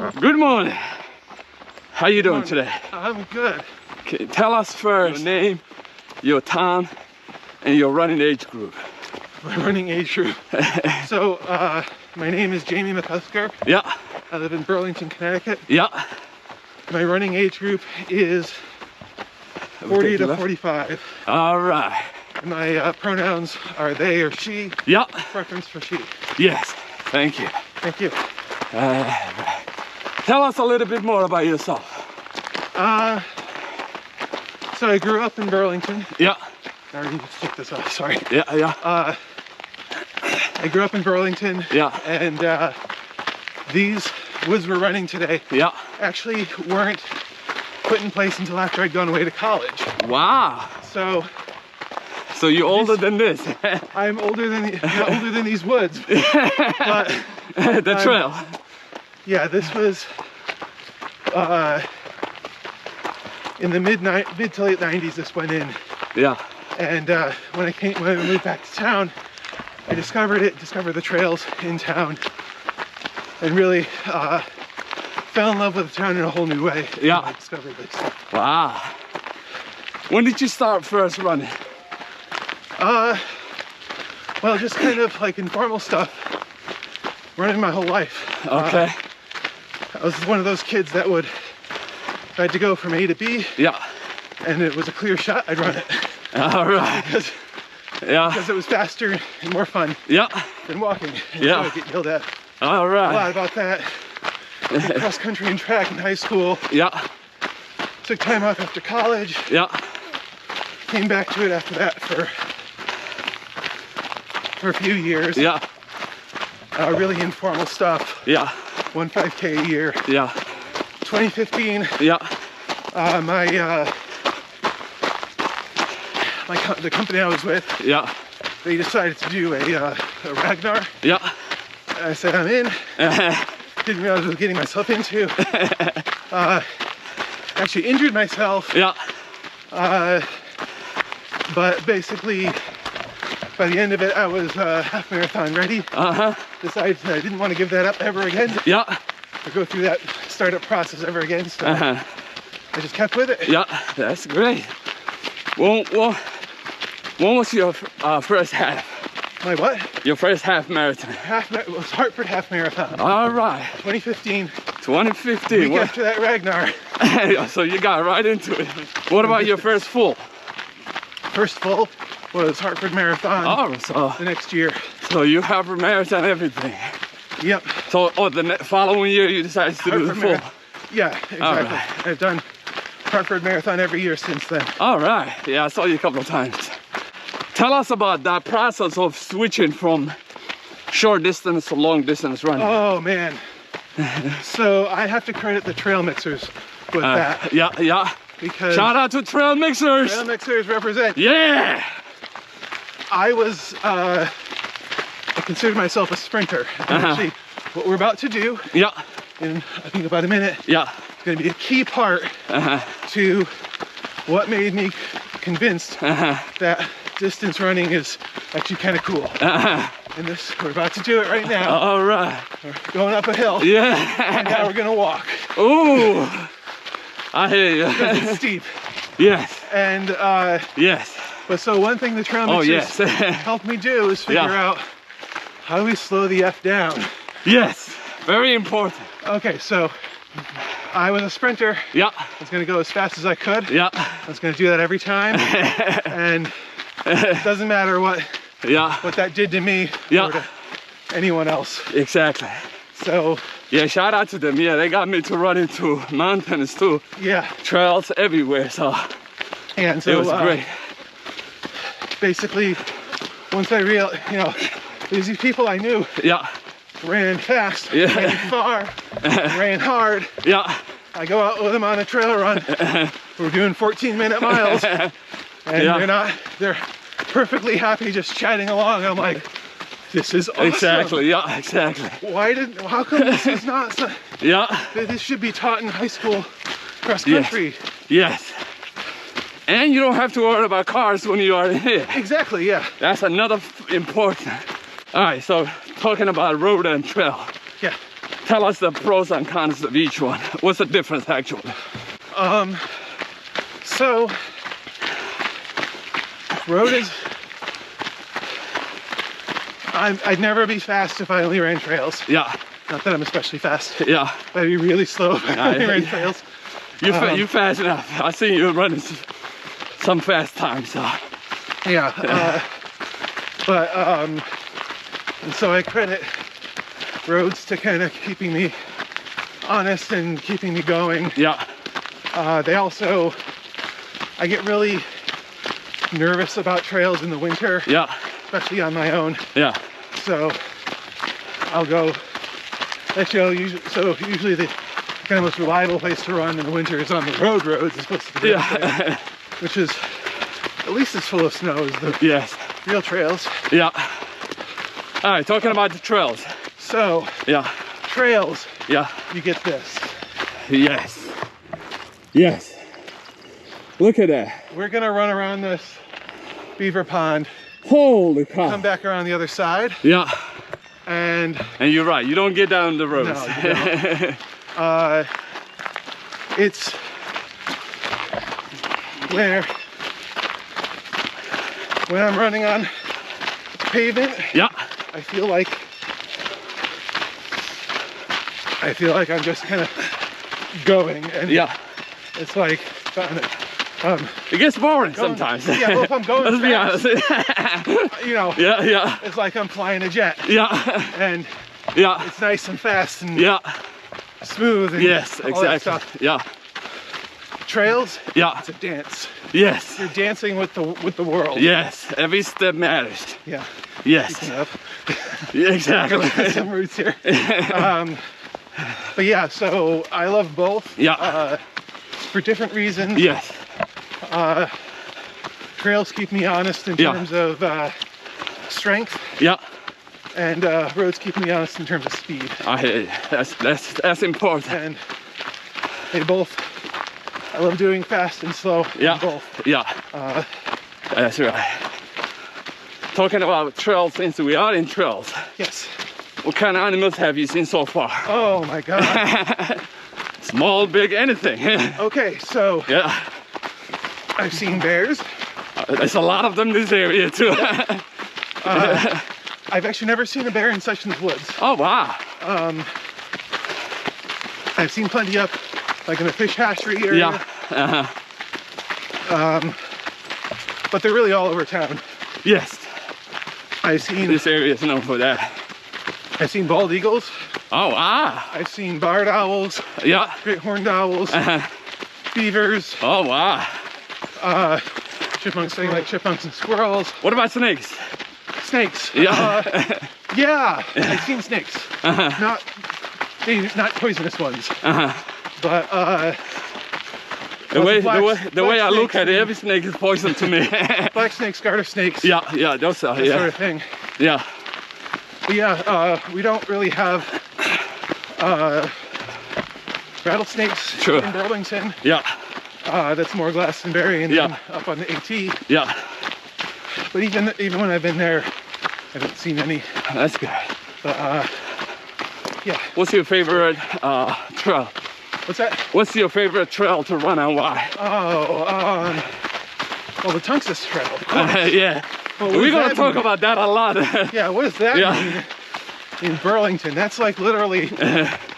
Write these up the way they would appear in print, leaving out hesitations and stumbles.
Good morning. How you doing today? I'm good. Okay, tell us first your name, your town, and your running age group. My running age group. So, my name is Jamie McCusker. Yeah. I live in Burlington, Connecticut. Yeah. My running age group is 40 to 45. All right. My pronouns are they or she. Yeah. Preference for she. Yes. Thank you. Thank you. Tell us a little bit more about yourself. So I grew up in Burlington. Yeah. I need to take this off, sorry. Yeah, yeah. I grew up in Burlington. Yeah. And these woods we're running today Yeah. actually weren't put in place until after I'd gone away to college. Wow. So you're older than this. I'm older than not older than these woods. But the trail. yeah, this was in the mid to late 90s. This went in. Yeah. And when I moved back to town, I discovered the trails in town, and really fell in love with the town in a whole new way. Yeah. I discovered this. Wow. When did you start first running? Well, just kind of like informal stuff. Running my whole life. Okay. I was one of those kids that would, if I had to go from A to B, Yeah. and it was a clear shot, I'd run it. All right. Because it was faster and more fun Yeah. than walking. And Yeah. so I'd get yelled at All a right. lot about that. Did cross country and track in high school. Yeah. Took time off after college. Yeah. Came back to it after that for a few years. Yeah. Really informal stuff. Yeah. 1 5K a year. Yeah. 2015. Yeah. The company I was with, Yeah. they decided to do a Ragnar. Yeah. I said I'm in. Didn't realize I was getting myself into. Actually injured myself. Yeah. But basically, by the end of it, I was half marathon ready. Decided I didn't want to give that up ever again. Yeah. Or go through that startup process ever again. So I just kept with it. Yeah. That's great. When was your first half? My what? Your first half marathon? It was Hartford half marathon. All right. 2015. 2015. Week after that Ragnar. So you got right into it. What about your first full? First full was Hartford Marathon. Oh, so the next year. So you have a marathon everything. Yep. So the following year you decided to do the full. Yeah, exactly. All right. I've done Hartford Marathon every year since then. All right. Yeah, I saw you a couple of times. Tell us about that process of switching from short distance to long distance running. Oh man. So I have to credit the trail mixers with that. Yeah, yeah. Because shout out to trail mixers. Trail mixers represent. Yeah. I considered myself a sprinter. Actually, what we're about to do, yeah, in I think about a minute, yeah, is going to be a key part to what made me convinced that distance running is actually kind of cool. And we're about to do it right now. All right. We're going up a hill. Yeah. And now we're gonna walk. Ooh. I hear you. Because it's steep. Yes. And yes. But so one thing the trail mixers helped me do is figure out how do we slow the F down. Yes. Very important. Okay, so I was a sprinter. Yeah. I was gonna go as fast as I could. Yeah. I was gonna do that every time. And it doesn't matter what that did to me or to anyone else. Exactly. So yeah, shout out to them. Yeah, they got me to run into mountains too. Yeah. Trails everywhere. So and so it was great. Basically, once I realized, there's these people I knew. Yeah. Ran fast, ran far, ran hard. Yeah. I go out with them on a trail run. We're doing 14-minute miles. And they're perfectly happy just chatting along. I'm like, this is awesome. Exactly, yeah, exactly. How come this is not so, this should be taught in high school cross country. Yes. And you don't have to worry about cars when you are here. Exactly, yeah. That's another important. All right, so talking about road and trail. Yeah. tell us the pros and cons of each one. What's the difference actually? So road is, I'd never be fast if I only ran trails. Yeah. Not that I'm especially fast. Yeah. But I'd be really slow if I only ran trails. You fast enough. I see you running some fast times. So. Yeah. And so I credit roads to kind of keeping me honest and keeping me going. Yeah. They also, I get really nervous about trails in the winter. Yeah. Especially on my own. Yeah. So I'll go, usually the kind of most reliable place to run in the winter is on the roads as opposed to the real trail, which is at least as full of snow as the real trails. Yeah. All right, talking about the trails. So, yeah. Trails. Yeah. You get this. Yes. Yes. Look at that. We're gonna run around this beaver pond. Holy cow. Come back around the other side. Yeah. And you're right, you don't get down the roads. No, you don't. It's where when I'm running on pavement, yeah, I feel like I'm just kind of going, and yeah, it's like it gets boring sometimes. Yeah, well, if I'm going let's be honest. You know, yeah, it's like I'm flying a jet. Yeah, and yeah, it's nice and fast and smooth. And yes, all exactly. that stuff. Yeah. Trails. Yeah. It's a dance. Yes. You're dancing with the world. Yes. Every step matters. Yeah. Yes. Yeah, exactly. Some roots here. But yeah, so I love both. Yeah. For different reasons. Yes. Trails keep me honest in terms of strength. Yeah. And roads keep me honest in terms of speed. That's important. And they both. I love doing fast and slow. Yeah. Both. Yeah. That's right. Talking about trails, since we are in trails. Yes. What kind of animals have you seen so far? Oh my God. Small, big, anything. Okay, so. Yeah. I've seen bears. There's a lot of them in this area too. I've actually never seen a bear in Sessions Woods. Oh wow. I've seen plenty up like in the fish hatchery area. Yeah. But they're really all over town. Yes. I've seen this area is known for that. I've seen bald eagles. Oh wow. I've seen barred owls. Yeah. Great horned owls. Beavers. Oh wow. Chipmunks, like chipmunks and squirrels. What about snakes? Snakes. Yeah. Yeah. I've seen snakes. Not poisonous ones. But the way I look at it, every snake is poison to me. Black snakes, garter snakes. Yeah, those are that sort of thing. Yeah. But yeah, we don't really have rattlesnakes in Burlington. Yeah. That's more Glastonbury and then up on the AT. Yeah. But even when I've been there, I haven't seen any. That's good. But yeah. What's your favorite trail? What's that? What's your favorite trail to run and why? Oh, well, the Tungsten trail. Yeah. Well, we're gonna talk about that a lot. Yeah, what does that mean in Burlington? That's like literally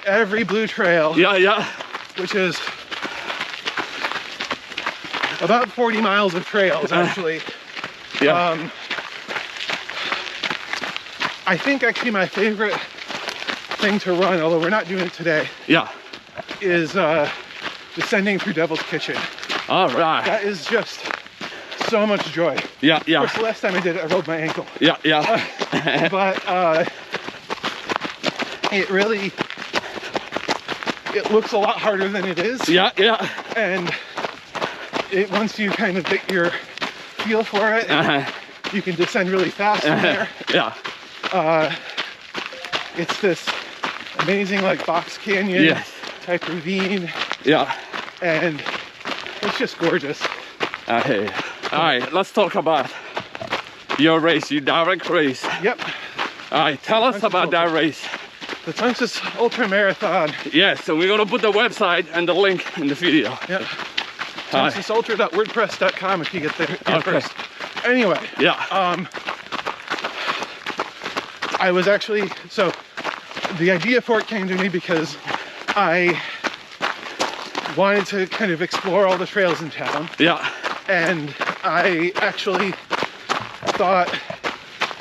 every blue trail. Yeah. Which is about 40 miles of trails, actually. Yeah. I think actually my favorite thing to run, although we're not doing it today, is descending through Devil's Kitchen. All right. That is just so much joy. Yeah. Of course, the last time I did it, I rolled my ankle. Yeah. But it looks a lot harder than it is. Yeah. And once you kind of get your feel for it, you can descend really fast from there. Yeah. It's this amazing like box canyon type ravine. Yeah. And it's just gorgeous. All right, let's talk about your race, your direct race. Yep. All right, tell us about that race. the Tungsten Ultra Marathon. Yes, so we're gonna put the website and the link in the video. Yeah. TungstenUltra.wordpress.com if you get there first. Anyway. Yeah. I was actually, so the idea for it came to me because I wanted to kind of explore all the trails in town. Yeah. And I actually thought,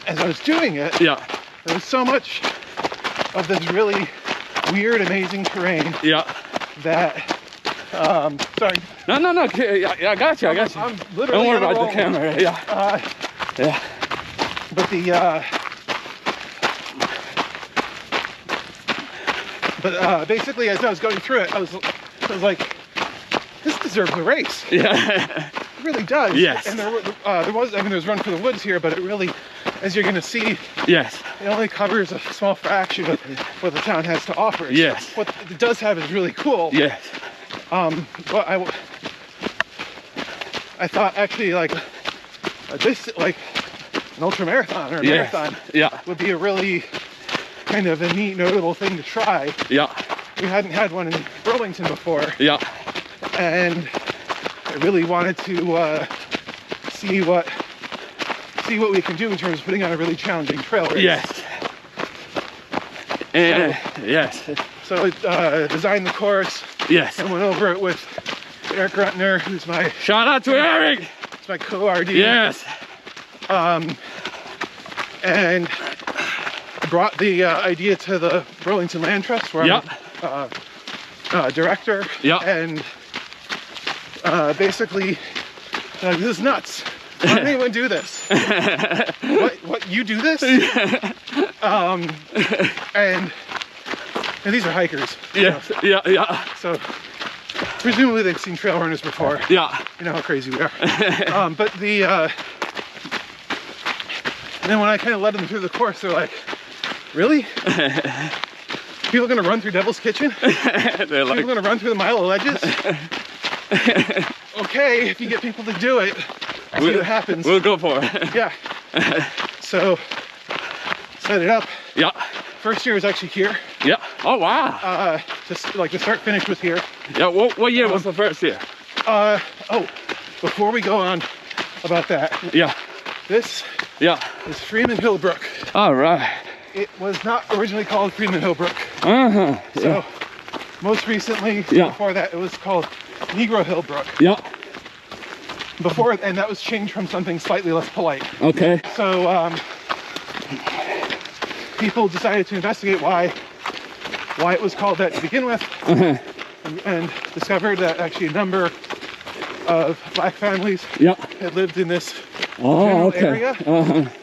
as I was doing it, yeah, there was so much of this really weird, amazing terrain. Yeah. That, sorry. No. Yeah, I got you. I'm literally. Don't worry about the camera. Yeah. Yeah. But basically, as I was going through it, I was like, this deserves a race. Yeah. It really does. Yes. And there was Run for the Woods here, but it really, as you're going to see, yes, it only covers a small fraction of what the town has to offer. Yes. So what it does have is really cool. Yes. But I thought actually like this, like an ultra marathon or a marathon, would be a really kind of a neat, notable thing to try. Yeah. We hadn't had one in Burlington before. Yeah. And I really wanted to see what we can do in terms of putting on a really challenging trail race. Yes. And yes. So I designed the course. Yes. And went over it with Eric Gruntner, who's my shout out to Eric. It's my co-RD. Yes. And brought the idea to the Burlington Land Trust, where I'm director. Yeah. And basically, this is nuts. Why did anyone do this? What, you do this? And these are hikers. Yeah, yeah. So presumably they've seen trail runners before. Yeah. You know how crazy we are. But and then when I kind of led them through the course, they're like, really? People are gonna run through Devil's Kitchen? They're like, people are gonna run through the mile of ledges? Okay, if you get people to do it, we'll see what happens. We'll go for it. Yeah. So, set it up. Yeah. First year was actually here. Yeah. Oh, wow. Just like the start finish was here. Yeah, what year was the first year? Before we go on about that. Yeah. This is Freeman Hillbrook. All right. It was not originally called Freeman Hillbrook. So, most recently, before that, it was called Negro Hillbrook. Yeah. Before, and that was changed from something slightly less polite. Okay. So, people decided to investigate why it was called that to begin with, and discovered that actually a number of black families had lived in this general area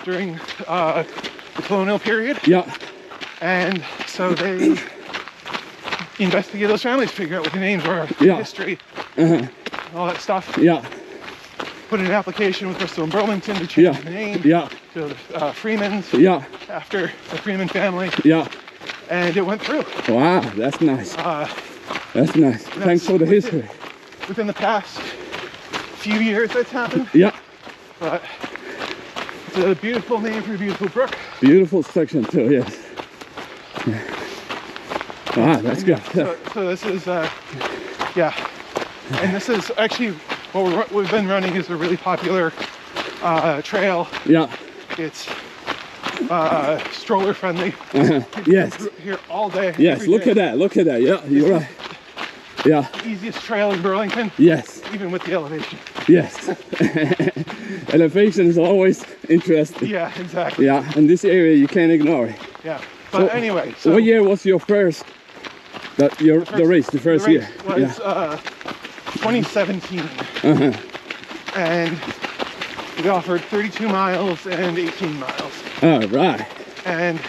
during the colonial period. Yeah. And so they investigated those families, figure out what the names were, history, all that stuff. Yeah. Put in an application with Bristol and Burlington to change the name to Freeman's after the Freeman family. Yeah. And it went through. Wow, that's nice. That's nice. Thanks for the history. Within the past few years that's happened. Yeah. But it's a beautiful name for a beautiful brook. Beautiful section too, yes. Wow, that's good. So this is, and this is actually what we've been running is a really popular trail. Yeah. It's stroller friendly. Yes. Here all day. Yes, look at that. Look at that. Yeah, you're right. Yeah. Easiest trail in Burlington. Yes. Even with the elevation. Yes. Elevation is always interesting. Yeah, exactly. Yeah, in this area you can't ignore it. Yeah. But anyway. So what year was your first? The race year. Was 2017. And we offered 32 miles and 18 miles. All right. And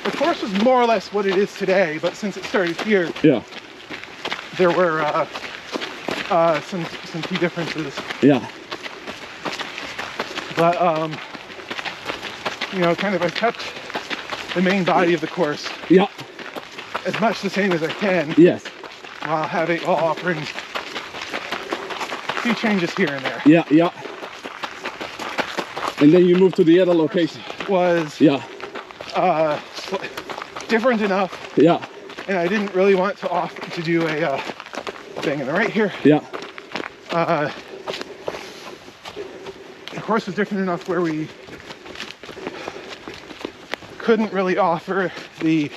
the course was more or less what it is today, but since it started here, there were some key differences. Yeah. But you know, kind of I kept the main body of the course. Yeah. As much the same as I can. Yes. While offering a few changes here and there. Yeah, yeah. And then you moved to the other location. Was different enough. Yeah. And I didn't really want to do a thing. And right here, Yeah. the course was different enough where we couldn't really offer the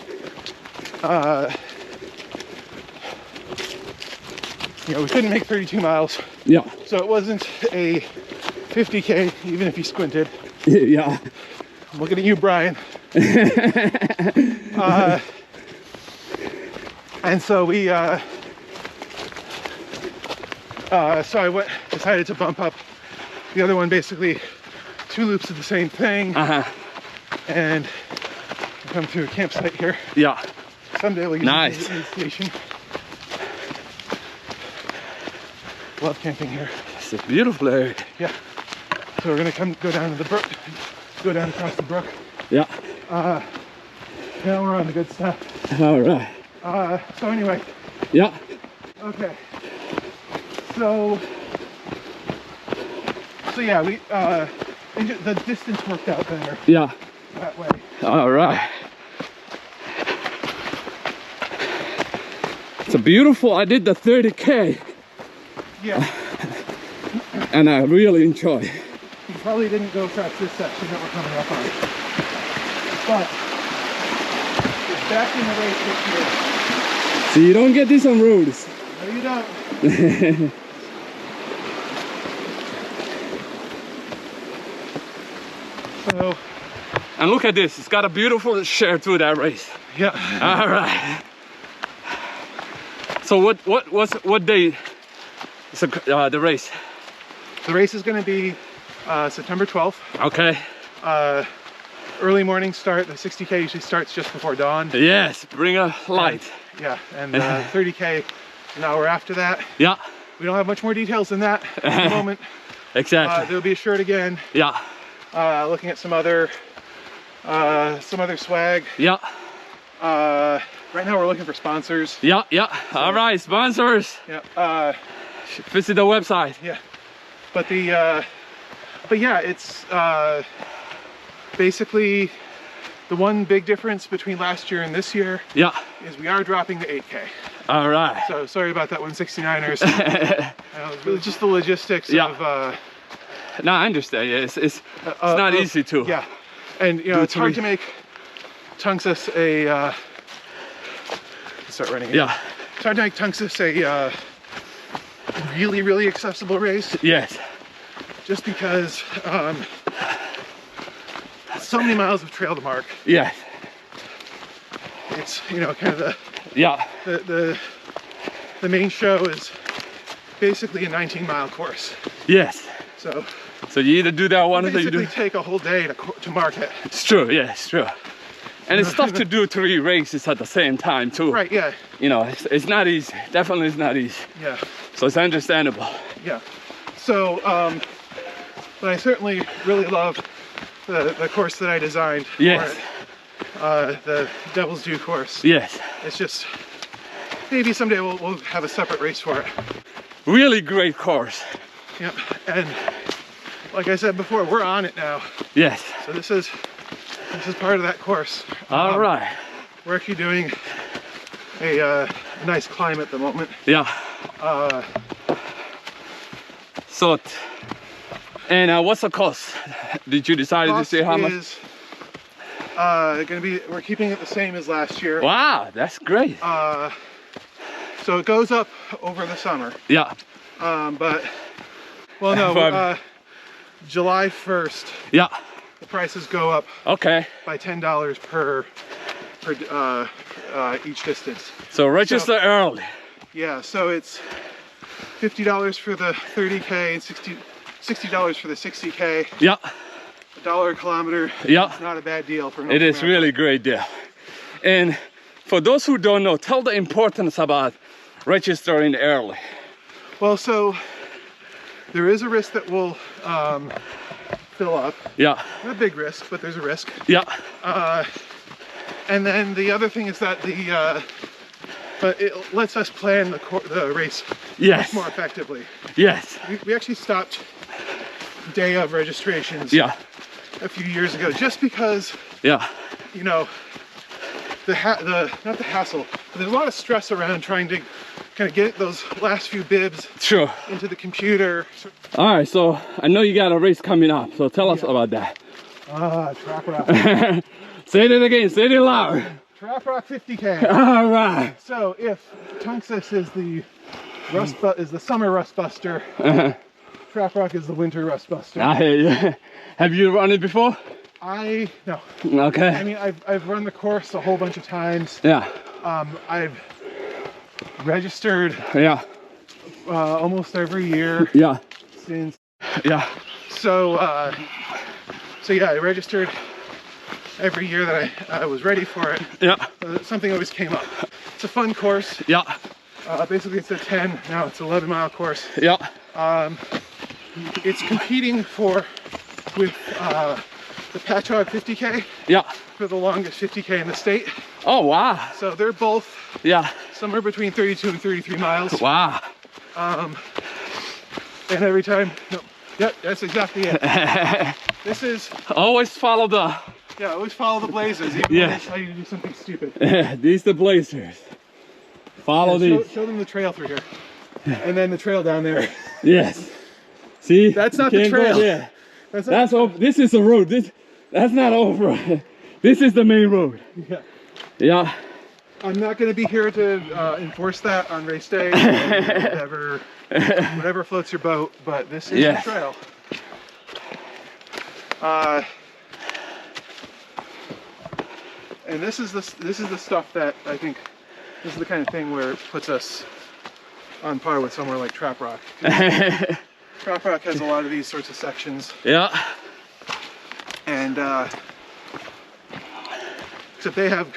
you know, we couldn't make 32 miles. Yeah. So it wasn't a 50K, even if you squinted. Yeah. I'm looking at you, Brian. And so we, so I decided to bump up the other one, basically 2 loops of the same thing. And come through a campsite here. Yeah. Someday we'll use Nice. the station. Love camping here. It's a beautiful area. Yeah. So we're gonna go down to the brook, go down across the brook. Yeah. Now we're on the good stuff. All right. So anyway. Yeah. Okay. So yeah, we the distance worked out better. Yeah. That way. All right. It's a beautiful. I did the 30K. Yeah. And I really enjoy it. You probably didn't go across this section that we're coming up on. But it's back in the race this year. So you don't get this on roads. No, you don't. So, And look at this. It's got a beautiful share to that race. yeah. All right. So what day is the race? The race is going to be September 12th. Okay. Early morning start. The 60K usually starts just before dawn. Yes. Bring a light. Yeah, and 30K is an hour after that. Yeah. We don't have much more details than that at the moment. Exactly. There'll be a shirt again. Yeah. Looking at some other swag. Yeah. Right now we're looking for sponsors. Yeah. Yeah. All right. Sponsors. Yeah. Visit the website. Yeah. But yeah, it's basically the one big difference between last year and this year. Yeah. Is we are dropping the 8K. All right. So sorry about that 169ers. It was just the logistics of. No, I understand. Yeah, it's not easy to. Yeah, and you know it's hard to make Tungsten a. Start running. Again. Yeah. It's hard to make Tungsten a really accessible race. Yes. Just because so many miles of trail to mark. Yes. It's kind of the Yeah. the main show is basically a 19-mile course. Yes. So you either do that one or you basically do. take a whole day to mark it. It's true. Yeah, it's true. And it's tough to do 3 races at the same time too. Right. Yeah. You know, it's not easy. Definitely, it's not easy. Yeah. So it's understandable. Yeah. So, but I certainly really love the course that I designed. Yes. For it. The Devil's Due course. Yes. It's just maybe someday we'll have a separate race for it. Really great course. Yep. And like I said before, we're on it now. Yes. So this is part of that course. All right. We're actually doing a nice climb at the moment. Yeah. So, and what's the cost? Did you decide to say how much? Is gonna be, we're keeping it the same as last year. Wow, that's great. So it goes up over the summer. Yeah. But well, no, July 1st. Yeah. The prices go up. Okay. By $10 per each distance. So register early. Yeah. So it's $50 for the 30K and $60 for the 60K. Yeah. $1 a kilometer. Yeah. It's not a bad deal for. It is really great deal. And for those who don't know, tell the importance about registering early. Well, so there is a risk that will fill up. Yeah. Not a big risk, but there's a risk. Yeah. And then the other thing is that but it lets us plan the race Yes. much more effectively. Yes. We actually stopped day of registrations Yeah. a few years ago just because, Yeah. you know, not the hassle, but there's a lot of stress around trying to kind of get those last few bibs Sure. into the computer. All right, so I know you got a race coming up, so tell us about that. Trap rock. Say it again, say it loud. Trap rock 50K. All right. So if Tungsten is the summer rust buster, Trap rock is the winter rust buster. I hear you. Have you run it before? No. Okay. I mean, I've run the course a whole bunch of times. Yeah. I've registered. Yeah. Almost every year. Yeah. Since. Yeah. So yeah, I registered every year that I was ready for it. Yeah. Something always came up. It's a fun course. Yeah. Basically, it's a 10. Now it's an 11-mile course. Yeah. It's competing with the Patchogue 50K. Yeah. For the longest 50K in the state. Oh wow. So they're both. Yeah. Somewhere between 32 and 33 miles. Wow. And every time. No. Yep. That's exactly it. This is. Always follow the. Yeah. Always follow the blazers. Even when they tell you to do something stupid. These the blazers. Follow these. Show them the trail through here. And then the trail down there. Yes. See? That's not the trail. Yeah. That's over. This is the road. That's not over. This is the main road. Yeah. Yeah. I'm not going to be here to enforce that on race day. Whatever floats your boat. But this is the trail. And this is the stuff that I think this is the kind of thing where it puts us on par with somewhere like Trap Rock. Trap Rock has a lot of these sorts of sections. Yeah. And except they have,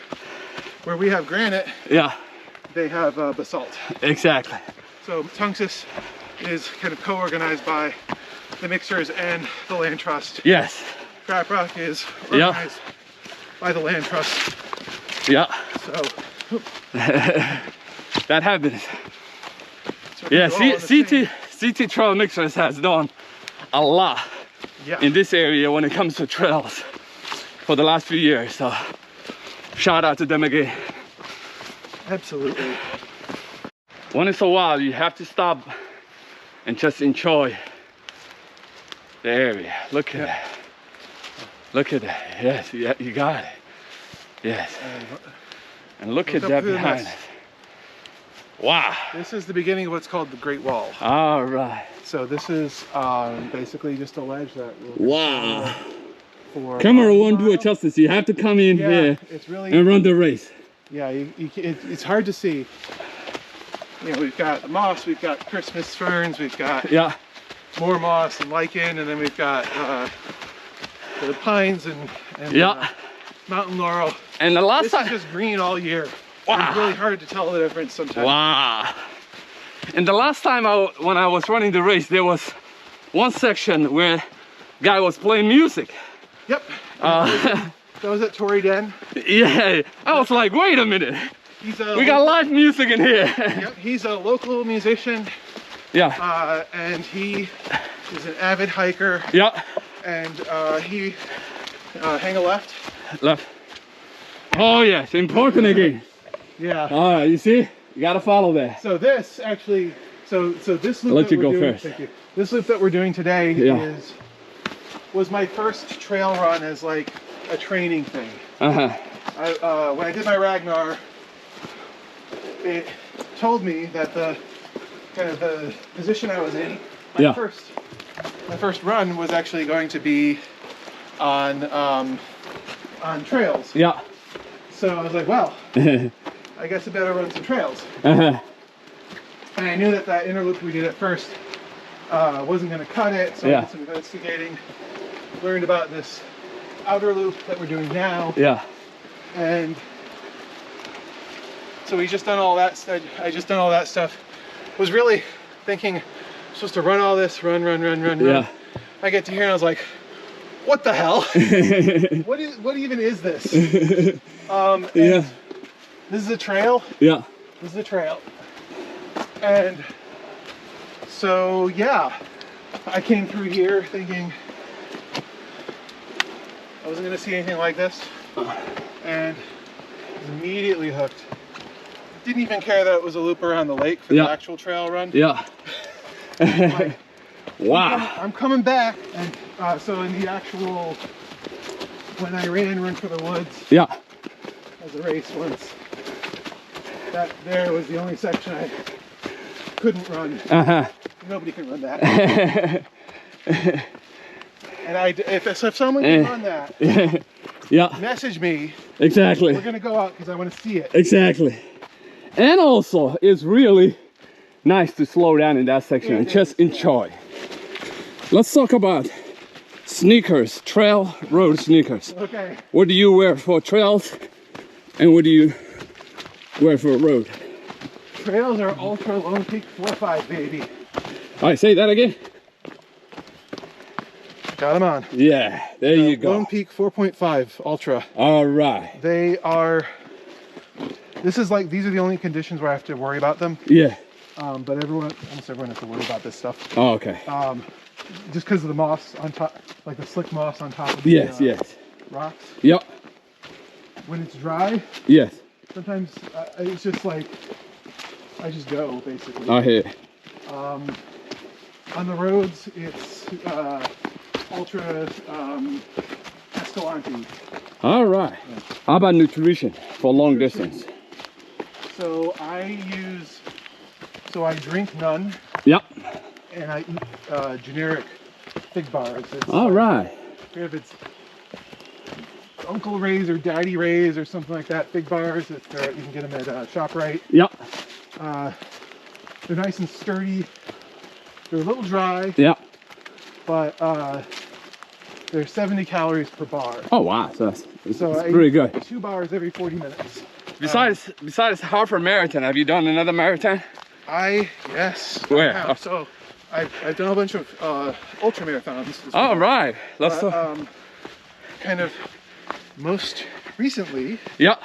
where we have granite, yeah, they have basalt. Exactly. So Tungsten is kind of co-organized by the mixers and the land trust. Yes. Trap Rock is organized by the land trust. Yeah. So that happens. So yeah, CT Trail Mixers has done a lot in this area when it comes to trails for the last few years. So shout out to them again. Absolutely. Once in a while, you have to stop and just enjoy the area. Look at that. Look at that. Yes, you got it. Yes. And look at that behind us. Wow. This is the beginning of what's called the Great Wall. All right. So this is basically just a ledge that for camera won't do it justice. You have to come in here and run the race. Yeah, it's hard to see. You know, we've got moss, we've got Christmas ferns, we've got more moss and lichen, and then we've got the pines and mountain laurel. And the last time, this is just green all year. Wow. It's really hard to tell the difference sometimes. Wow. And the last time when I was running the race, there was one section where guy was playing music. Yep. That was at Tory Den. Yeah. I was like, wait a minute. We got live music in here. Yep. He's a local musician. Yeah. And he is an avid hiker. Yeah. And he hang a left. Left. Oh yes, important again. Yeah. All right, you see, you gotta follow that. So this actually, so this loop. I'll let you go first. Thank you. This loop that we're doing today was my first trail run as like a training thing. When I did my Ragnar, it told me that the position I was in, my first run was actually going to be on trails. Yeah. So I was like, well, I guess I better run some trails. And I knew that inner loop we did at first wasn't going to cut it, so I did some investigating. Learned about this outer loop that we're doing now. Yeah. And so we just done all that stuff. I just done all that stuff. Was really thinking I'm supposed to run all this, run. Yeah. I get to here and I was like, what the hell? What even is this? This is a trail. Yeah. This is a trail. And so I came through here thinking I wasn't gonna see anything like this. And Immediately hooked. Didn't even care that it was a loop around the lake for the actual trail run. Yeah. Like, Wow. I'm coming back, and so in the actual, when I ran Run for the Woods, as a race once, that there was the only section I couldn't run. Nobody can run that. And if someone can run that, message me. Exactly. We're gonna go out because I want to see it. Exactly. And also, it's really nice to slow down in that section and just enjoy. Let's talk about sneakers, trail road sneakers. Okay. What do you wear for trails and what do you wear for road? Trails are Ultra Lone Peak 4.5, baby. All right, say that again. Got them on. Yeah, there you go. Lone Peak 4.5 Ultra. All right. They are, these are the only conditions where I have to worry about them. Yeah. But almost everyone has to worry about this stuff. Oh, okay. Just because of the moss on top, like the slick moss on top of the rocks. Yep. When it's dry, yes. Sometimes it's just like, I just go, basically. I hear. On the roads, it's Ultra Escalante. All right. Yeah. How about nutrition for long distance? So I drink none. Yep. And I eat generic Fig bars. All right. If it's Uncle Ray's or Daddy Ray's or something like that, Fig bars, you can get them at ShopRite. Yep. They're nice and sturdy. They're a little dry. Yep. But they're 70 calories per bar. Oh wow, so that's pretty good. 2 bars every 40 minutes. Besides half a marathon, have you done another marathon? Yes. Where? So I've done a bunch of ultra marathons. All right. Let's kind of most recently. Yeah.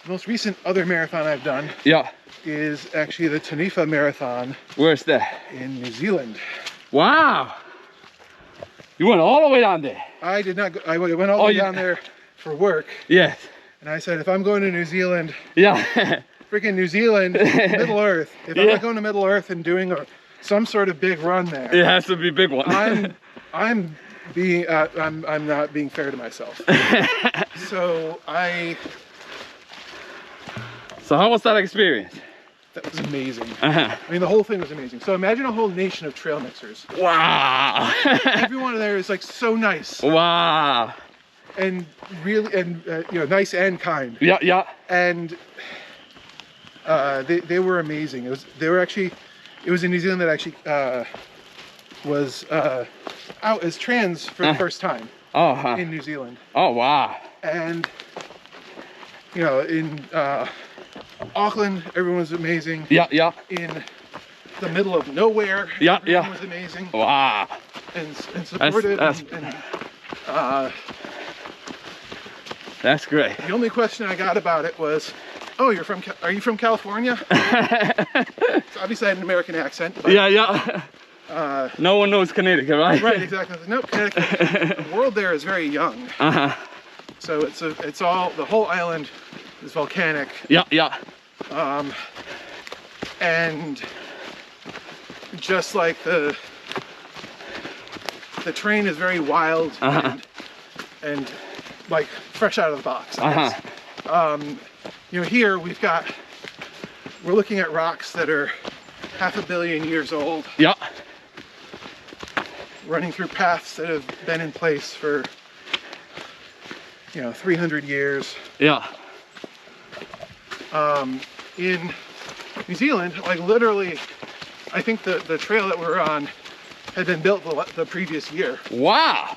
Most recent other marathon I've done. Yeah. Is actually the Tunifa Marathon. Where's that? In New Zealand. Wow. You went all the way down there. I did not go. I went all the way down there for work. Yes. And I said, if I'm going to New Zealand, yeah, freaking New Zealand, Middle Earth. If I'm not going to Middle Earth and doing some sort of big run there, it has to be a big one. I'm not being fair to myself. So how was that experience? That was amazing. I mean, the whole thing was amazing. So imagine a whole nation of trail mixers. Wow. Everyone there is like so nice. Wow. And really, and nice and kind. Yeah, yeah. And they were amazing. It was in New Zealand that actually was out as trans for the first time. In New Zealand. Oh wow. And in Auckland, everyone was amazing. Yeah, yeah. In the middle of nowhere, everyone was amazing. Wow. And supportive. That's great. The only question I got about it was, "Oh, are you from California?" So obviously I had an American accent. But, yeah. No one knows Connecticut, right? Right, exactly. Nope, Connecticut. The world there is very young. So it's all, the whole island is volcanic. Yeah, yeah. And just like the terrain is very wild and like fresh out of the box. Here we're looking at rocks that are 500 million years old. Yeah. Running through paths that have been in place for 300 years. Yeah. In New Zealand, like literally, I think the trail that we're on had been built the previous year. Wow.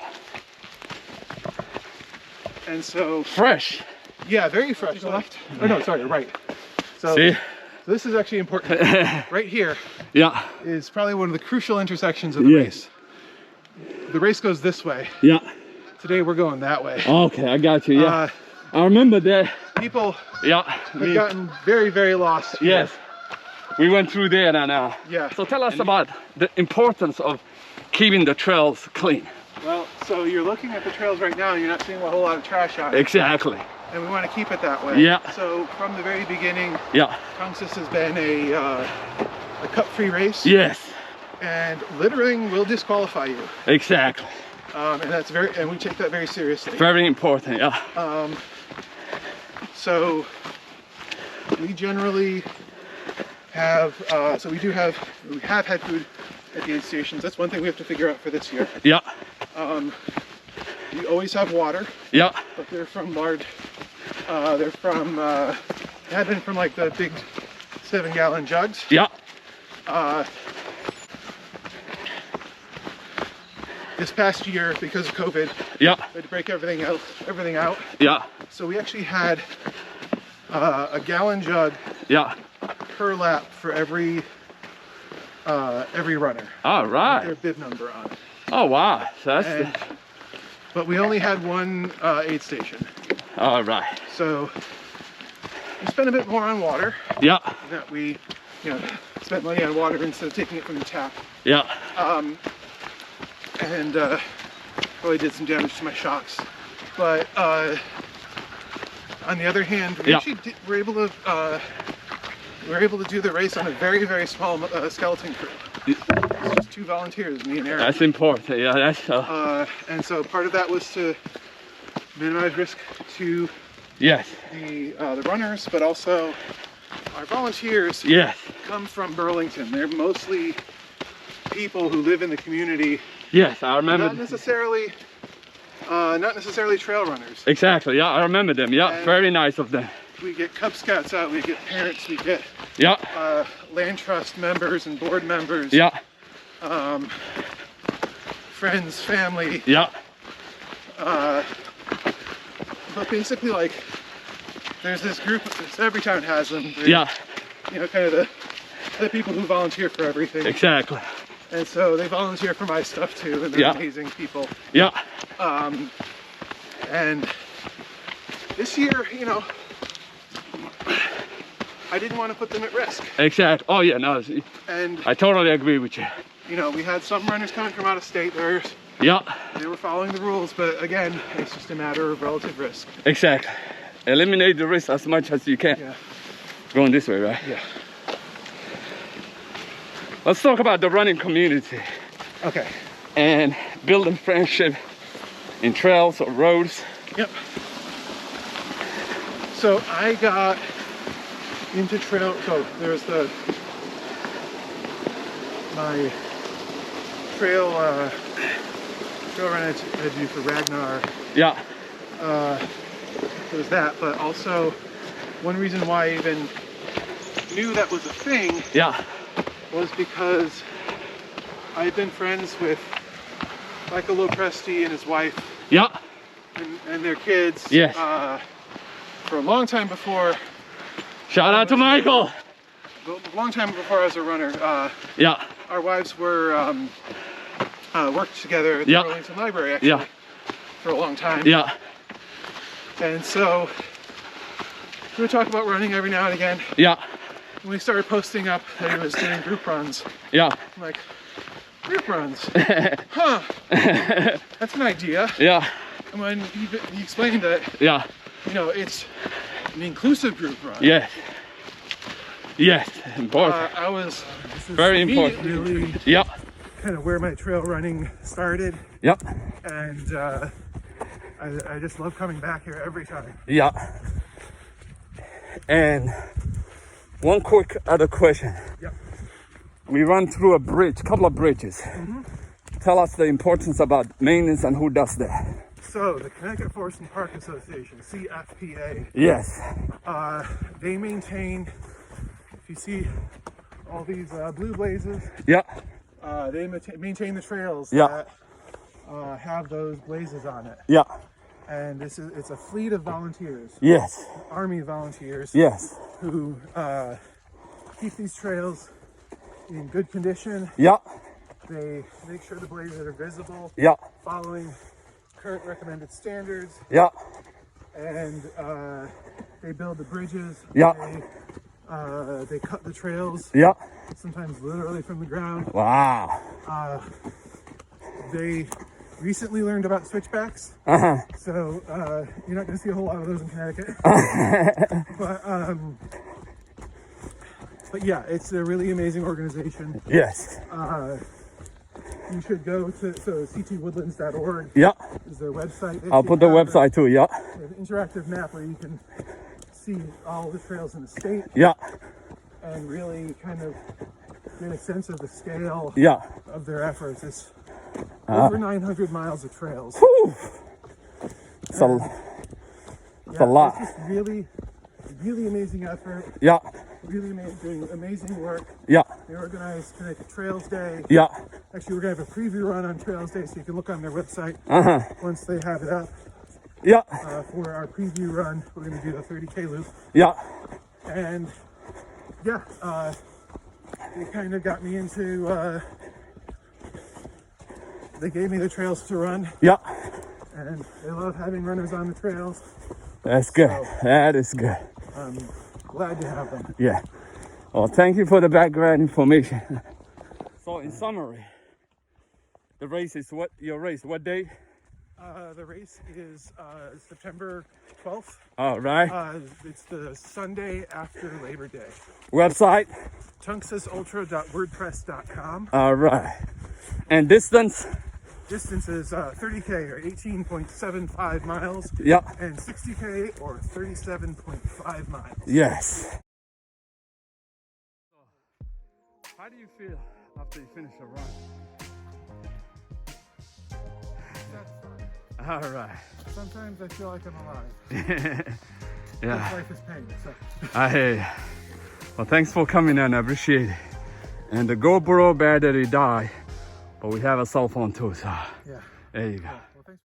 And so fresh. Yeah, very fresh. Left. Oh no, sorry, right. So, see? So this is actually important. Right here. Yeah. Is probably one of the crucial intersections of the race. The race goes this way. Yeah. Today we're going that way. Okay, I got you. Yeah. I remember that. People have gotten very, very lost here. Yes. We went through there now. Yeah. So tell us about the importance of keeping the trails clean. Well, so you're looking at the trails right now and you're not seeing a whole lot of trash on it. Exactly. and we want to keep it that way. Yeah. So from the very beginning, Yeah. Tungsten has been a cup-free race. Yes. And littering will disqualify you. Exactly. And we take that very seriously. Very important. Yeah. So we generally have, we have had food at the aid stations. That's one thing we have to figure out for this year. Yeah. We always have water. Yeah. But they're from have been from like the big 7-gallon jugs. Yeah. This past year, because of COVID, Yeah. we had to break everything out. Yeah. So we actually had a gallon jug Yeah. per lap for every runner. All right. Their bib number on it. Oh wow. So that's But we only had one aid station. all right. So we spent a bit more on water. Yeah. That we, spent money on water instead of taking it from the tap. Yeah. And probably did some damage to my shocks. But on the other hand, we actually were able to do the race on a very, very small skeleton crew. It's just 2 volunteers, me and Aaron. That's important. Yeah. That's. And so part of that was to minimize risk to Yes. the runners, but also our volunteers Yes. come from Burlington. They're mostly people who live in the community. Yes, I remember. Not necessarily trail runners. Exactly. Yeah, I remember them. Yeah, And very nice of them. We get Cub Scouts out. We get parents. We get Yeah. land trust members and board members. Yeah. Friends, family. Yeah. But basically, like, there's this group. Every town has them. They're, Yeah. Kind of the people who volunteer for everything. Exactly. And so they volunteer for my stuff too, and they're amazing people. Yeah. And this year, I didn't want to put them at risk. Exactly. Oh yeah, no. And I totally agree with you. we had some runners coming from out of state. Yeah. They were following the rules, but again, it's just a matter of relative risk. Exactly. Eliminate the risk as much as you can. Yeah. Going this way, right? Yeah. Let's talk about the running community Okay. and building friendship in trails or roads. Yep. So I got into trail. So there's my trail run I do for Ragnar. Yeah. There's that, but also one reason why I even knew that was a thing. Yeah. Was because I've been friends with Michael Lopresti and his wife. Yeah. And their kids. Yes. For a long time before. Shout out to Michael. A long time before I was a runner. Yeah. Our wives were worked together at the Burlington Library actually for a long time. Yeah. And so we would talk about running every now and again. Yeah. When we started posting up that he was doing group runs. Yeah. I'm like, group runs? Huh. That's an idea. Yeah. And when he explained that, it's an inclusive group run. Yes. Yes. Important. I was very important. Really kind of where my trail running started. Yep. And I just love coming back here every time. Yeah. And one quick other question. Yep. We run through a couple of bridges. Mm-hmm. Tell us the importance about maintenance and who does that. So the Connecticut Forest and Park Association, CFPA. Yes. They maintain, if you see all these blue blazes. Yeah. They maintain the trails that have those blazes on it. Yeah. And it's a fleet of volunteers. Yes. Army volunteers. Yes. Who keep these trails in good condition. Yeah. They make sure the blazes are visible. Yeah. Following current recommended standards. Yeah. And they build the bridges. Yeah. They cut the trails. Yeah. Sometimes literally from the ground. Wow. They recently learned about switchbacks. So you're not going to see a whole lot of those in Connecticut. But yeah, it's a really amazing organization. Yes. You should go to ctwoodlands.org. Yeah. Is their website. I'll put the website too. Yeah. An interactive map where you can see all the trails in the state. Yeah. And really kind of get a sense of the scale. Yeah. Of their efforts. It's over 900 miles of trails. Whew. It's a lot. It's just really, really amazing effort. Yeah. Really doing amazing work. Yeah. They organized Connecticut Trails Day. Yeah. Actually, we're gonna have a preview run on Trails Day, so you can look on their website once they have it up. Yeah. For our preview run, we're gonna do the 30K loop. Yeah. And yeah, they kind of got me into. They gave me the trails to run. Yeah. And they love having runners on the trails. That's good. So, that is good. I'm glad to have them. Yeah. Well, thank you for the background information. So, in summary, the race is what? Your race, what day? The race is September 12th. All right. It's the Sunday after Labor Day. Website? tungstenultra.wordpress.com. All right. And distance? Distance is 30K or 18.75 miles. Yeah. And 60K or 37.5 miles. Yes. So, how do you feel after you finish a run? All right. Sometimes I feel like I'm alive. Yeah. Life is pain. So. I hear you. Well, thanks for coming in. I appreciate it. And the GoPro battery died, but we have a cell phone too, so yeah. There you go.